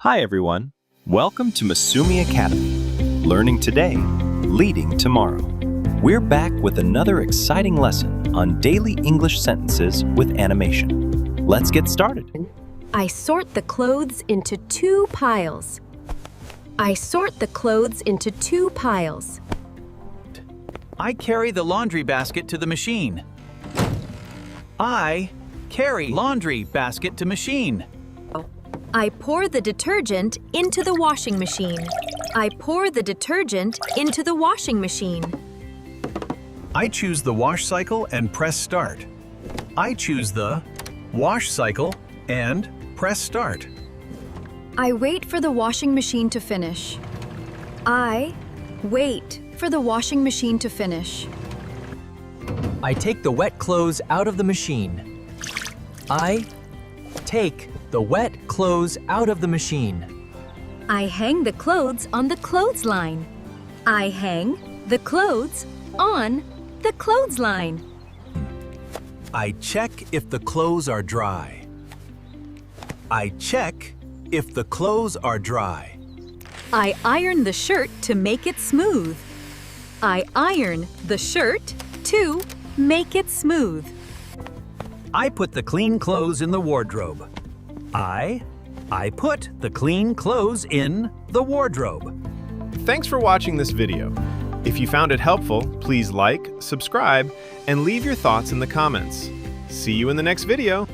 Hi everyone, welcome to Masumi Academy. Learning today, leading tomorrow. We're back with another exciting lesson on daily English sentences with animation. Let's get started. I sort the clothes into two piles. I sort the clothes into two piles. I carry the laundry basket to the machine. I carry laundry basket to machine. I pour the detergent into the washing machine. I pour the detergent into the washing machine. I choose the wash cycle and press start. I choose the wash cycle and press start. I wait for the washing machine to finish. I wait for the washing machine to finish. I take the wet clothes out of the machine. I take the wet clothes out of the machine. I hang the clothes on the clothesline. I hang the clothes on the clothesline. I check if the clothes are dry. I check if the clothes are dry. I iron the shirt to make it smooth. I iron the shirt to make it smooth. I put the clean clothes in the wardrobe. I put the clean clothes in the wardrobe. Thanks for watching this video. If you found it helpful, please like, subscribe, and leave your thoughts in the comments. See you in the next video.